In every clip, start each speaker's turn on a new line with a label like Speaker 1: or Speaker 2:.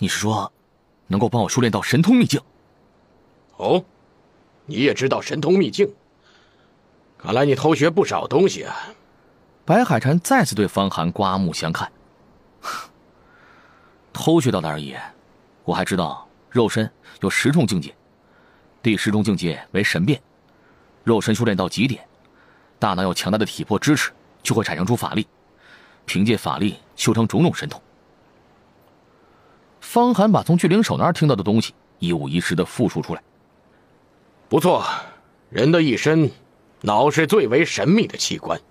Speaker 1: 你是说，能够帮我修炼到神通秘境？
Speaker 2: 哦，你也知道神通秘境？看来你偷学不少东西啊。
Speaker 1: 白海禅再次对方寒刮目相看。偷学到的而已，我还知道肉身有10重境界，第10重境界为神变，肉身修炼到极点，大脑有强大的体魄支持，就会产生出法力，凭借法力修成种种神通。方寒把从巨灵手那儿听到的东西一五一十地复述出来。
Speaker 2: 不错，人的一身，脑是最为神秘的器官，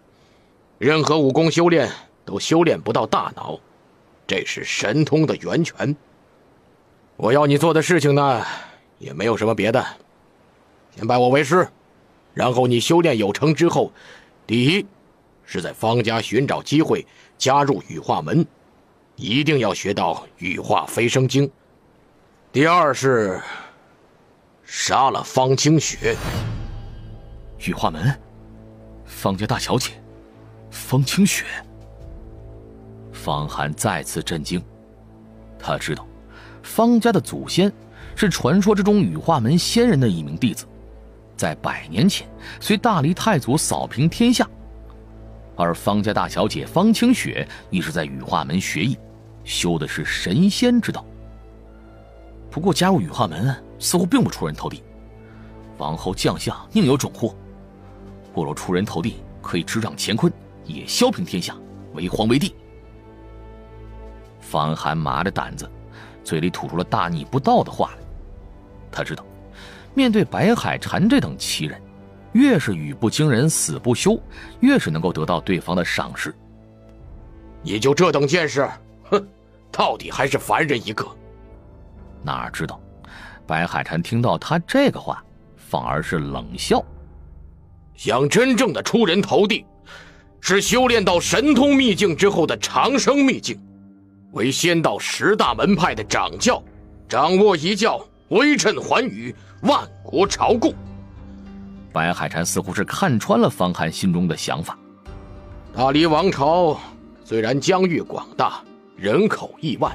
Speaker 2: 任何武功修炼都修炼不到大脑，这是神通的源泉。我要你做的事情呢，也没有什么别的，先拜我为师，然后你修炼有成之后，第一是在方家寻找机会加入羽化门，一定要学到羽化飞升经。第二是杀了方清雪。
Speaker 1: 羽化门，方家大小姐，方清雪。方寒再次震惊，他知道方家的祖先是传说之中羽化门仙人的一名弟子，在100年前随大黎太祖扫平天下，而方家大小姐方清雪亦是在羽化门学艺，修的是神仙之道。不过加入羽化门似乎并不出人头地，王侯将相宁有种乎？我若出人头地，可以执掌乾坤，也削平天下，为皇为帝。方寒麻着胆子，嘴里吐出了大逆不道的话来。他知道，面对白海禅这等奇人，越是语不惊人死不休，越是能够得到对方的赏识。
Speaker 2: 你就这等见识？哼，到底还是凡人一个。
Speaker 1: 哪知道白海禅听到他这个话，反而是冷笑。
Speaker 2: 想真正的出人头地，是修炼到神通秘境之后的长生秘境，为仙道10大门派的掌教，掌握一教，威震寰宇，万国朝贡。
Speaker 1: 白海禅似乎是看穿了方寒心中的想法。
Speaker 2: 大黎王朝虽然疆域广大，人口亿万，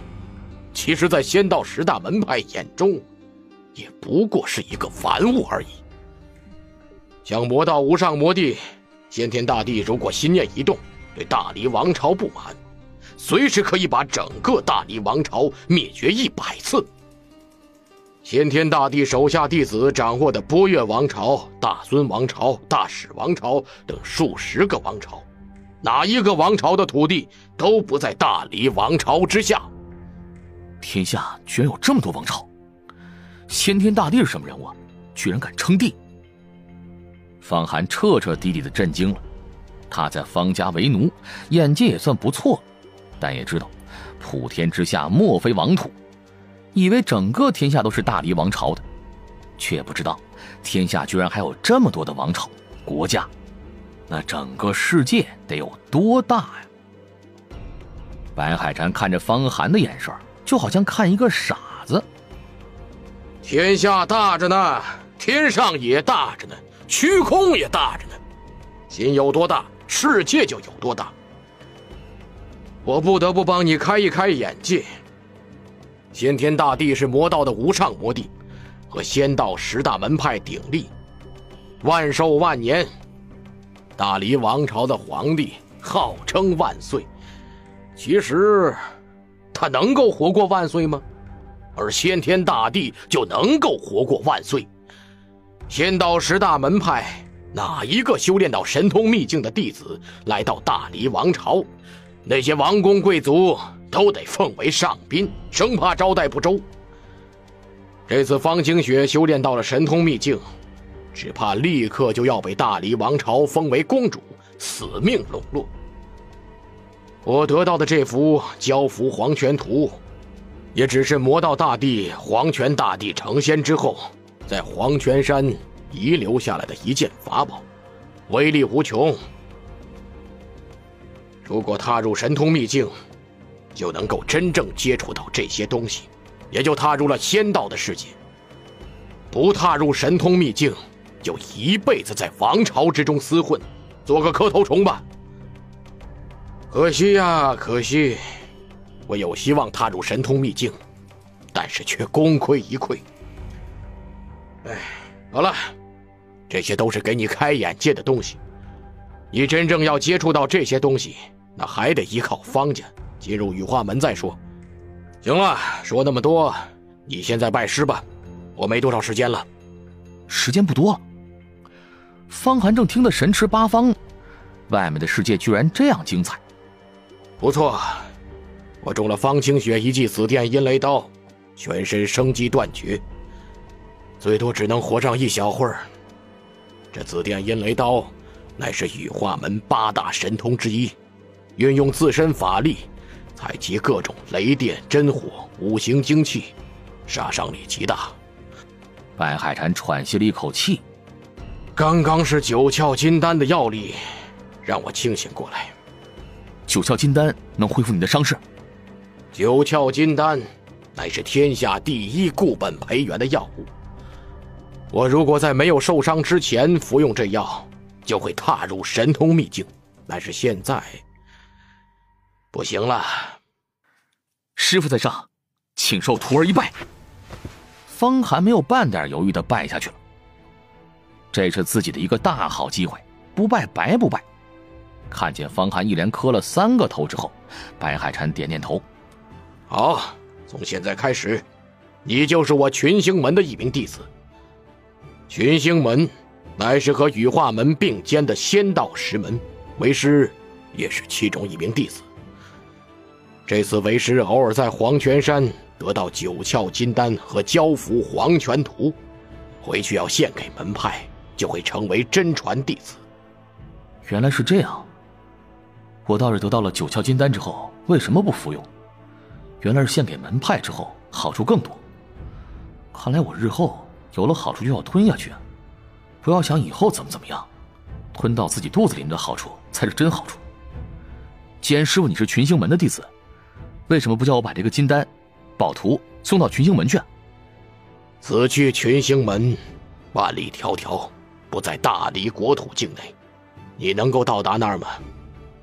Speaker 2: 其实在仙道10大门派眼中，也不过是一个凡物而已。像魔道无上魔帝，先天大帝如果心念一动，对大黎王朝不满，随时可以把整个大黎王朝灭绝100次。先天大帝手下弟子掌握的波月王朝、大孙王朝、大始王朝等数十个王朝，哪一个王朝的土地都不在大黎王朝之下。
Speaker 1: 天下居然有这么多王朝，先天大帝是什么人物啊？居然敢称帝！方寒彻彻底底的震惊了。他在方家为奴，眼界也算不错，但也知道普天之下莫非王土，以为整个天下都是大黎王朝的，却不知道天下居然还有这么多的王朝国家，那整个世界得有多大呀？白海禅看着方寒的眼神，就好像看一个傻子。
Speaker 2: 天下大着呢，天上也大着呢，虚空也大着呢，心有多大，世界就有多大。我不得不帮你开一开眼界。先天大帝是魔道的无上魔帝，和仙道10大门派鼎立，万寿万年。大黎王朝的皇帝号称万岁，其实他能够活过万岁吗？而先天大帝就能够活过万岁。仙道10大门派哪一个修炼到神通秘境的弟子来到大黎王朝，那些王公贵族都得奉为上宾，生怕招待不周。这次方清雪修炼到了神通秘境，只怕立刻就要被大黎王朝封为公主，死命笼络。我得到的这幅蛟伏黄泉图，也只是魔道大帝黄泉大帝成仙之后在黄泉山遗留下来的一件法宝，威力无穷。如果踏入神通秘境，就能够真正接触到这些东西，也就踏入了仙道的世界。不踏入神通秘境，就一辈子在王朝之中厮混，做个磕头虫吧。可惜呀，可惜，我有希望踏入神通秘境，但是却功亏一篑。好了，这些都是给你开眼界的东西。你真正要接触到这些东西，那还得依靠方家进入羽化门再说。行了，说那么多，你现在拜师吧，我没多少时间了。
Speaker 1: 时间不多了。方寒正听得神驰八方，外面的世界居然这样精彩。
Speaker 2: 不错，我中了方清雪一记紫电阴雷刀，全身生机断绝，最多只能活上一小会儿。这紫电阴雷刀乃是羽化门8大神通之一，运用自身法力采集各种雷电真火五行精气，杀伤力极大。
Speaker 1: 白海禅喘息了一口气，
Speaker 2: 刚刚是9窍金丹的药力让我清醒过来。
Speaker 1: 9窍金丹能恢复你的伤势
Speaker 2: ？9窍金丹乃是天下第一固本培元的药物，我如果在没有受伤之前服用这药，就会踏入神通秘境，但是现在不行了。
Speaker 1: 师父在上，请受徒儿一拜。方寒没有半点犹豫地拜下去了，这是自己的一个大好机会，不拜白不拜。看见方寒一连磕了3个头之后，白海禅点点头。
Speaker 2: 好，从现在开始，你就是我群星门的一名弟子。群星门乃是和羽化门并肩的仙道石门，为师也是其中一名弟子。这次为师偶尔在黄泉山得到9窍金丹和交符黄泉图，回去要献给门派，就会成为真传弟子。
Speaker 1: 原来是这样，我倒是得到了9窍金丹之后，为什么不服用？原来是献给门派之后好处更多。看来我日后有了好处就要吞下去啊，不要想以后怎么样，吞到自己肚子里的好处才是真好处。既然师父你是群星门的弟子，为什么不叫我把这个金丹宝图送到群星门去啊？
Speaker 2: 此去群星门万里迢迢，不在大黎国土境内，你能够到达那儿吗？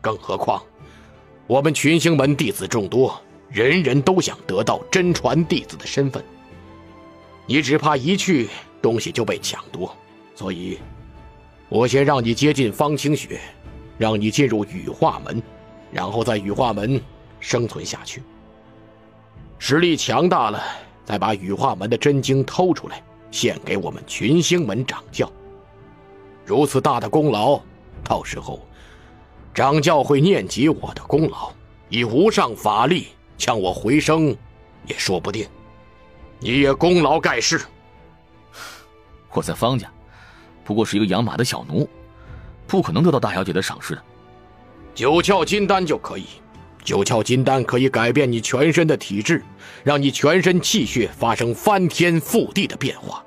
Speaker 2: 更何况我们群星门弟子众多，人人都想得到真传弟子的身份，你只怕一去东西就被抢夺，所以我先让你接近方清雪，让你进入羽化门，然后在羽化门生存下去，实力强大了，再把羽化门的真经偷出来献给我们群星门掌教。如此大的功劳，到时候掌教会念及我的功劳，以无上法力将我回升也说不定，你也功劳盖世。
Speaker 1: 我在方家不过是一个养马的小奴，不可能得到大小姐的赏识的。
Speaker 2: 9窍金丹就可以，9窍金丹可以改变你全身的体质，让你全身气血发生翻天覆地的变化，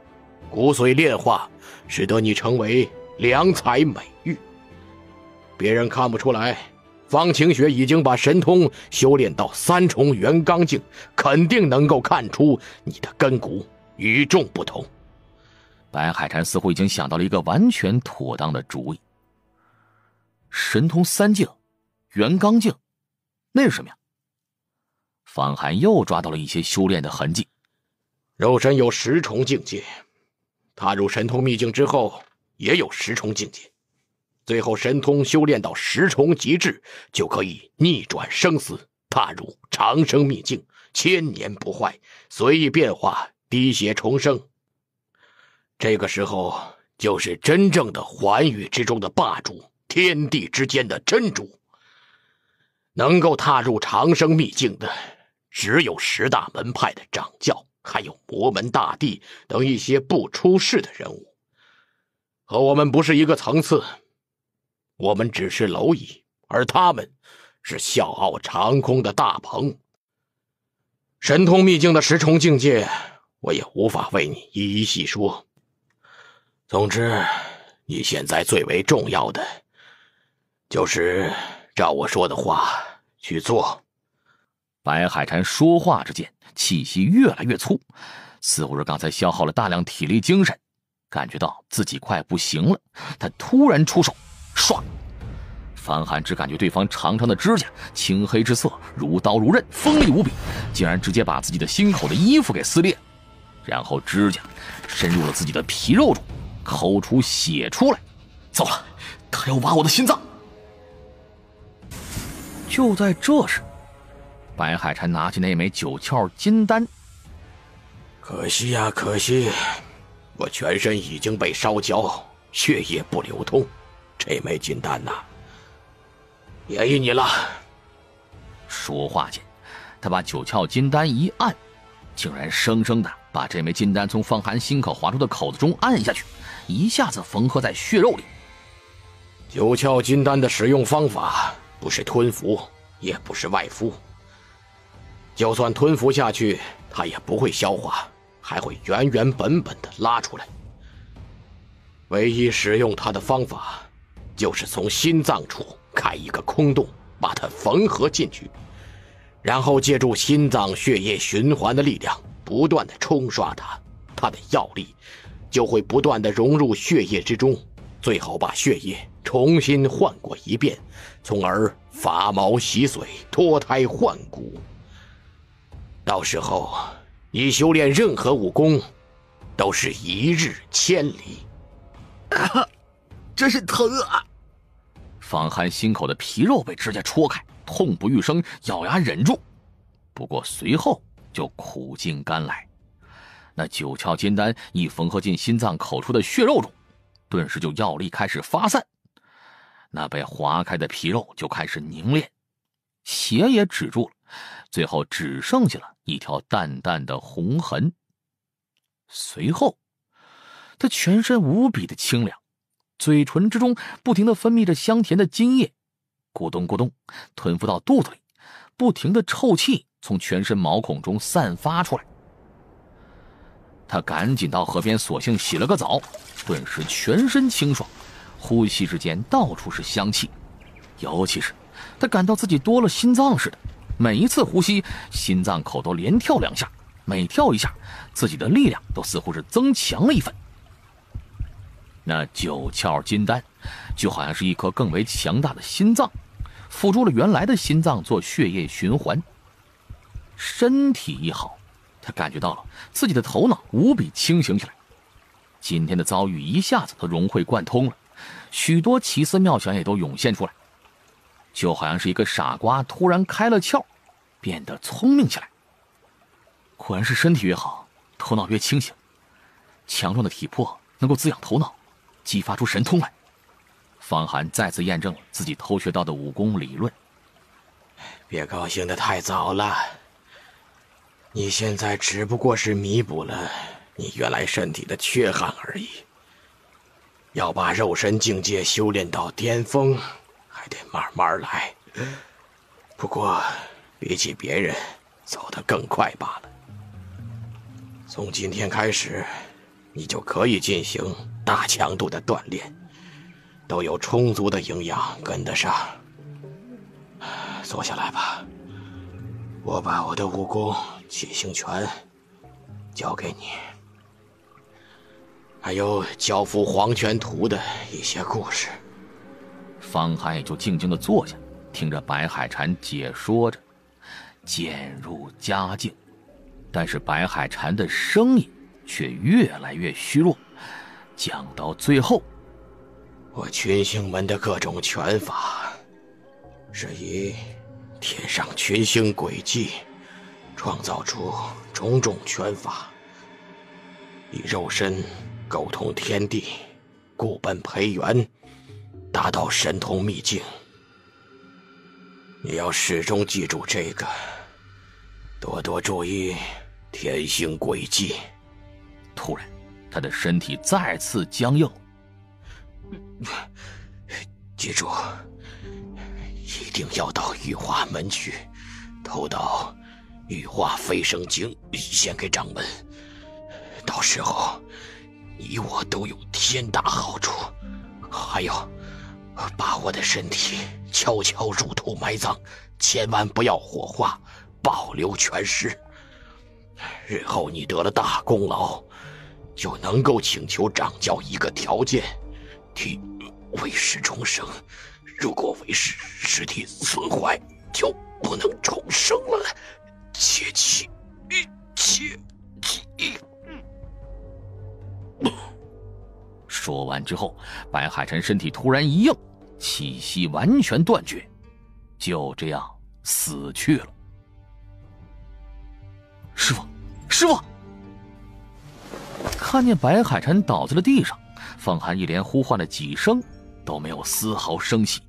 Speaker 2: 骨髓炼化，使得你成为良才美玉。别人看不出来，方清雪已经把神通修炼到3重元刚境，肯定能够看出你的根骨与众不同。
Speaker 1: 白海禅似乎已经想到了一个完全妥当的主意。神通3境，元刚境，那是什么呀？方寒又抓到了一些修炼的痕迹。
Speaker 2: 肉身有10重境界，踏入神通秘境之后也有10重境界，最后神通修炼到10重极致，就可以逆转生死，踏入长生秘境，千年不坏，随意变化，滴血重生。这个时候就是真正的寰宇之中的霸主，天地之间的真主。能够踏入长生秘境的只有10大门派的掌教，还有魔门大帝等一些不出世的人物，和我们不是一个层次。我们只是蝼蚁，而他们是笑傲长空的大鹏。神通秘境的10重境界，我也无法为你一一细说。总之，你现在最为重要的就是照我说的话去做。
Speaker 1: 白海禅说话之间，气息越来越粗，似乎是刚才消耗了大量体力精神，感觉到自己快不行了。他突然出手，唰！方寒只感觉对方长长的指甲青黑之色，如刀如刃，锋利无比，竟然直接把自己的心口的衣服给撕裂，然后指甲深入了自己的皮肉中，抠出血出来。糟了，他要挖我的心脏！就在这时，白海禅拿起那枚九窍金丹。
Speaker 2: 可惜呀，可惜，我全身已经被烧焦，血液不流通，这枚金丹呐，给你了。
Speaker 1: 说话间，他把九窍金丹一按，竟然生生的把这枚金丹从方寒心口划出的口子中按下去，一下子缝合在血肉里。
Speaker 2: 九窍金丹的使用方法不是吞服，也不是外敷，就算吞服下去，它也不会消化，还会原原本本的拉出来。唯一使用它的方法，就是从心脏处开一个空洞，把它缝合进去，然后借助心脏血液循环的力量，不断的冲刷它，它的药力就会不断的融入血液之中，最后把血液重新换过一遍，从而发毛洗髓，脱胎换骨。到时候你修炼任何武功都是一日千里。
Speaker 3: 真是疼啊！
Speaker 1: 方寒心口的皮肉被指甲戳开，痛不欲生，咬牙忍住。不过随后就苦尽甘来，那九窍金丹一缝合进心脏口处的血肉中，顿时就药力开始发散，那被划开的皮肉就开始凝练，血也止住了，最后只剩下了一条淡淡的红痕。随后他全身无比的清凉，嘴唇之中不停地分泌着香甜的津液，咕咚咕咚吞服到肚子里，不停的臭气从全身毛孔中散发出来。他赶紧到河边索性洗了个澡，顿时全身清爽，呼吸之间到处是香气，尤其是他感到自己多了心脏似的，每一次呼吸心脏口都连跳2下，每跳1下自己的力量都似乎是增强了1分。那九窍金丹就好像是一颗更为强大的心脏，辅助了原来的心脏做血液循环。身体一好，他感觉到了自己的头脑无比清醒起来，今天的遭遇一下子都融会贯通了，许多奇思妙想也都涌现出来，就好像是一个傻瓜突然开了窍，变得聪明起来。果然是身体越好，头脑越清醒，强壮的体魄能够滋养头脑，激发出神通来。方寒再次验证了自己偷学到的武功理论。
Speaker 2: 别高兴得太早了，你现在只不过是弥补了你原来身体的缺憾而已。要把肉身境界修炼到巅峰，还得慢慢来。不过比起别人走得更快罢了。从今天开始，你就可以进行大强度的锻炼，都有充足的营养跟得上。坐下来吧，我把我的武功气形拳交给你，还有交付黄泉图的一些故事。
Speaker 1: 方寒也就静静地坐下，听着白海禅解说着，渐入佳境。但是白海禅的声音却越来越虚弱，讲到最后，
Speaker 2: 我群星门的各种拳法是以天上群星轨迹创造出种种拳法，以肉身沟通天地，固本培元，达到神通秘境。你要始终记住这个，多多注意天星轨迹。
Speaker 1: 突然他的身体再次僵硬，
Speaker 2: 记住，一定要到玉华门去，偷到玉华飞升经献给掌门，到时候你我都有天大好处。还有，把我的身体悄悄入土埋葬，千万不要火化，保留全尸。日后你得了大功劳，就能够请求掌教一个条件，替为师重生，如果为师尸体损坏，就不能重生了。切记，切记。
Speaker 1: 说完之后，白海晨身体突然一硬，气息完全断绝，就这样死去了。师傅，师傅！看见白海晨倒在了地上，方寒一连呼唤了几声，都没有丝毫声息。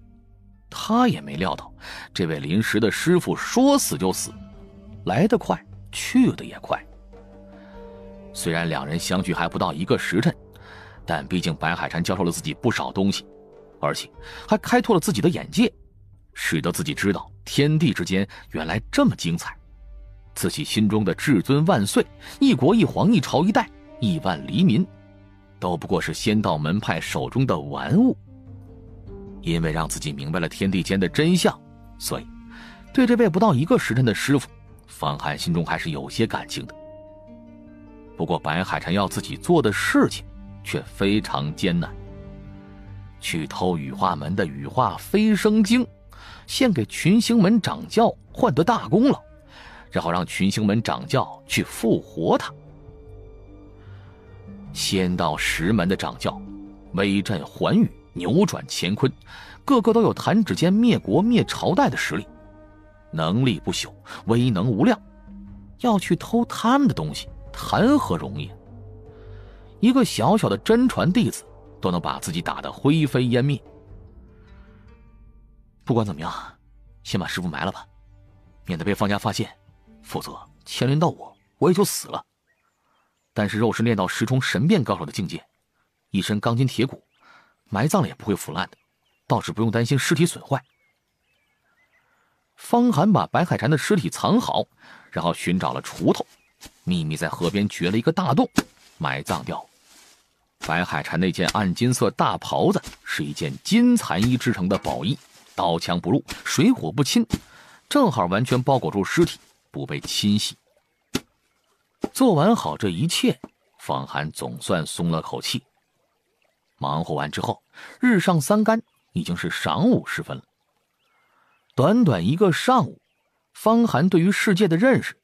Speaker 1: 他也没料到，这位临时的师傅说死就死，来得快，去得也快。虽然两人相距还不到1个时辰，但毕竟白海禅教授了自己不少东西，而且还开拓了自己的眼界，使得自己知道天地之间原来这么精彩。自己心中的至尊万岁，一国一皇，一朝一代，亿万黎民，都不过是仙道门派手中的玩物。因为让自己明白了天地间的真相，所以对这位不到1个时辰的师傅，方寒心中还是有些感情的。不过白海禅要自己做的事情却非常艰难，去偷羽化门的羽化飞升经，献给群星门掌教，换得大功劳，然后让群星门掌教去复活他。仙道10门的掌教威震寰宇，扭转乾坤，个个都有弹指间灭国灭朝代的实力，能力不朽，威能无量。要去偷他们的东西，谈何容易？一个小小的真传弟子都能把自己打得灰飞烟灭。不管怎么样，先把师傅埋了吧，免得被方家发现，否则牵连到我也就死了。但是肉身练到10重神变高手的境界，一身钢筋铁骨，埋葬了也不会腐烂的，倒是不用担心尸体损坏。方寒把白海禅的尸体藏好，然后寻找了锄头，秘密在河边掘了一个大洞，埋葬掉。白海禅那件暗金色大袍子是一件金蚕衣制成的宝衣，刀枪不入，水火不侵，正好完全包裹住尸体，不被侵袭。做完好这一切，方寒总算松了口气。忙活完之后，日上3竿，已经是晌午时分了。短短1个上午，方寒对于世界的认识，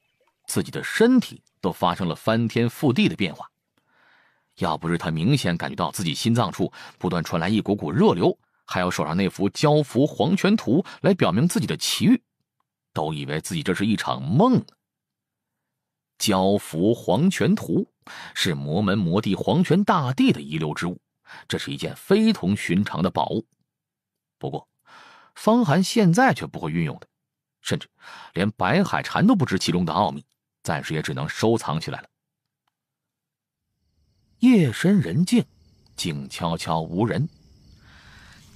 Speaker 1: 自己的身体都发生了翻天覆地的变化。要不是他明显感觉到自己心脏处不断传来一股股热流，还有手上那幅蛟伏黄泉图来表明自己的奇遇，都以为自己这是一场梦呢。蛟伏黄泉图是魔门魔帝黄泉大帝的遗留之物，这是一件非同寻常的宝物。不过方寒现在却不会运用的，甚至连白海禅都不知其中的奥秘，暂时也只能收藏起来了。夜深人静，静悄悄无人。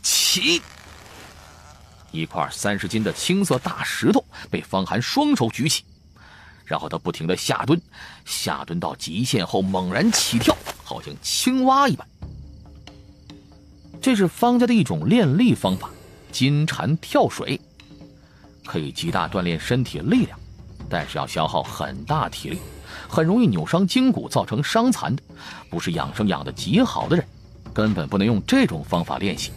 Speaker 1: 起！一块30斤的青色大石头被方寒双手举起，然后他不停地下蹲，下蹲到极限后猛然起跳，好像青蛙一般。这是方家的一种练力方法，金蝉跳水，可以极大锻炼身体力量，但是要消耗很大体力，很容易扭伤筋骨，造成伤残的。不是养生养得极好的人，根本不能用这种方法练习。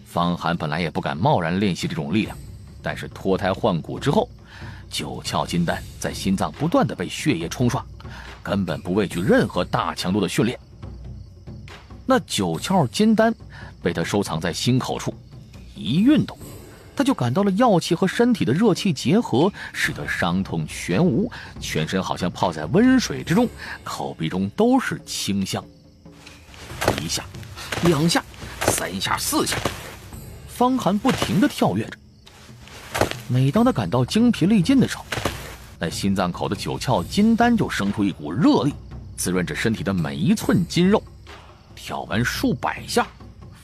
Speaker 1: 方寒本来也不敢贸然练习这种力量，但是脱胎换骨之后，9窍金丹在心脏不断地被血液冲刷，根本不畏惧任何大强度的训练。那9窍金丹被他收藏在心口处，一运动，他就感到了药气和身体的热气结合，使得伤痛全无，全身好像泡在温水之中，口鼻中都是清香。1下2下3下4下，方寒不停地跳跃着。每当他感到精疲力尽的时候，那心脏口的9窍金丹就生出一股热力，滋润着身体的每一寸筋肉。跳完数百下，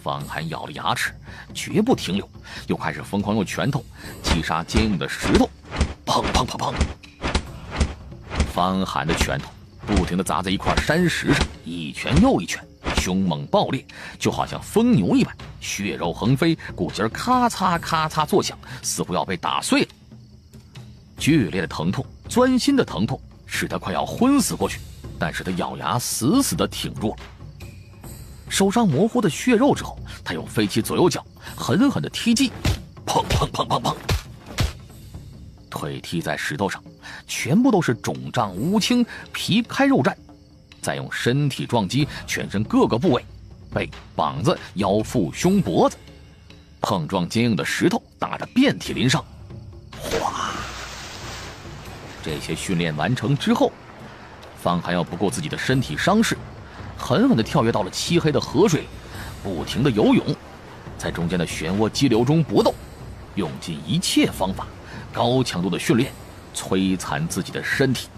Speaker 1: 方寒咬了牙齿，绝不停留，又开始疯狂用拳头击杀坚硬的石头，砰砰砰砰。方寒的拳头不停地砸在一块山石上，一拳又一拳，凶猛爆裂，就好像疯牛一般，血肉横飞，骨节咔嚓咔嚓作响，似乎要被打碎了。剧烈的疼痛，钻心的疼痛，使他快要昏死过去，但是他咬牙死死地挺住了。手上模糊的血肉之后，他又飞起左右脚，狠狠的踢击，砰砰砰砰砰，腿踢在石头上，全部都是肿胀乌青，皮开肉绽，再用身体撞击全身各个部位，背、膀子、腰腹、胸、脖子，碰撞坚硬的石头，打得遍体鳞伤。哗！这些训练完成之后，方寒要不顾自己的身体伤势，狠狠地跳跃到了漆黑的河水，不停地游泳，在中间的漩涡激流中搏斗，用尽一切方法，高强度的训练，摧残自己的身体。